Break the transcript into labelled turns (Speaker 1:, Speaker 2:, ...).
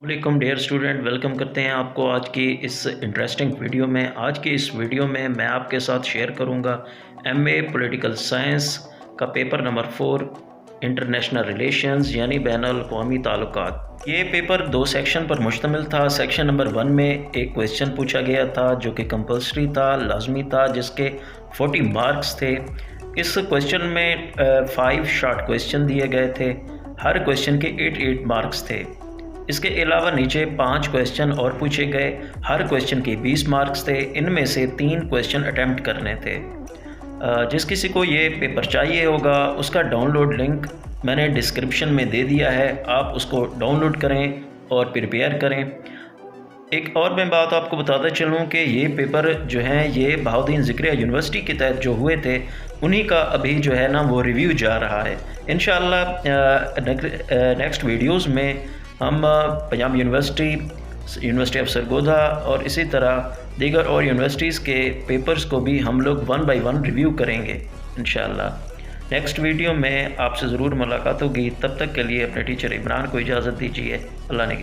Speaker 1: वालेकुम dear student, welcome करते हैं आपको आज की इस इंटरेस्टिंग वीडियो में। आज की इस वीडियो में मैं आपके साथ शेयर करूंगा एमए पॉलिटिकल साइंस का पेपर नंबर 4 इंटरनेशनल रिलेशंस यानी बैनुल-अक़वामी ताल्लुकात। ये पेपर 2 सेक्शन पर मुश्तमिल था। सेक्शन नंबर 1 में एक क्वेश्चन पूछा गया था जो कि कंपल्सरी था, लाजमी था, जिसके 40 मार्क्स थे। इस क्वेश्चन में 5 शॉर्ट क्वेश्चन दिए गए थे। हर क्वेश्चन के 8 मार्क्स थे। इसके अलावा नीचे 5 क्वेश्चन और पूछे गए। हर क्वेश्चन के 20 मार्क्स थे। इनमें से 3 क्वेश्चन अटैम्प्ट करने थे। जिस किसी को ये पेपर चाहिए होगा उसका डाउनलोड लिंक मैंने डिस्क्रिप्शन में दे दिया है। आप उसको डाउनलोड करें और प्रिपेयर करें। एक और मैं बात आपको बताता चलूँ कि ये पेपर जो हैं ये बहाउद्दीन ज़िक्रिया यूनिवर्सिटी के तहत जो हुए थे उन्हीं का अभी जो है ना वो रिव्यू जा रहा है। इंशाअल्लाह नेक्स्ट वीडियोज़ में हम पंजाब यूनिवर्सिटी ऑफ सरगोधा और इसी तरह दीगर और यूनिवर्सिटीज़ के पेपर्स को भी हम लोग 1 बाय 1 रिव्यू करेंगे इंशाअल्लाह। नेक्स्ट वीडियो में आपसे ज़रूर मुलाकात होगी। तब तक के लिए अपने टीचर इमरान को इजाज़त दीजिए। अल्लाह ने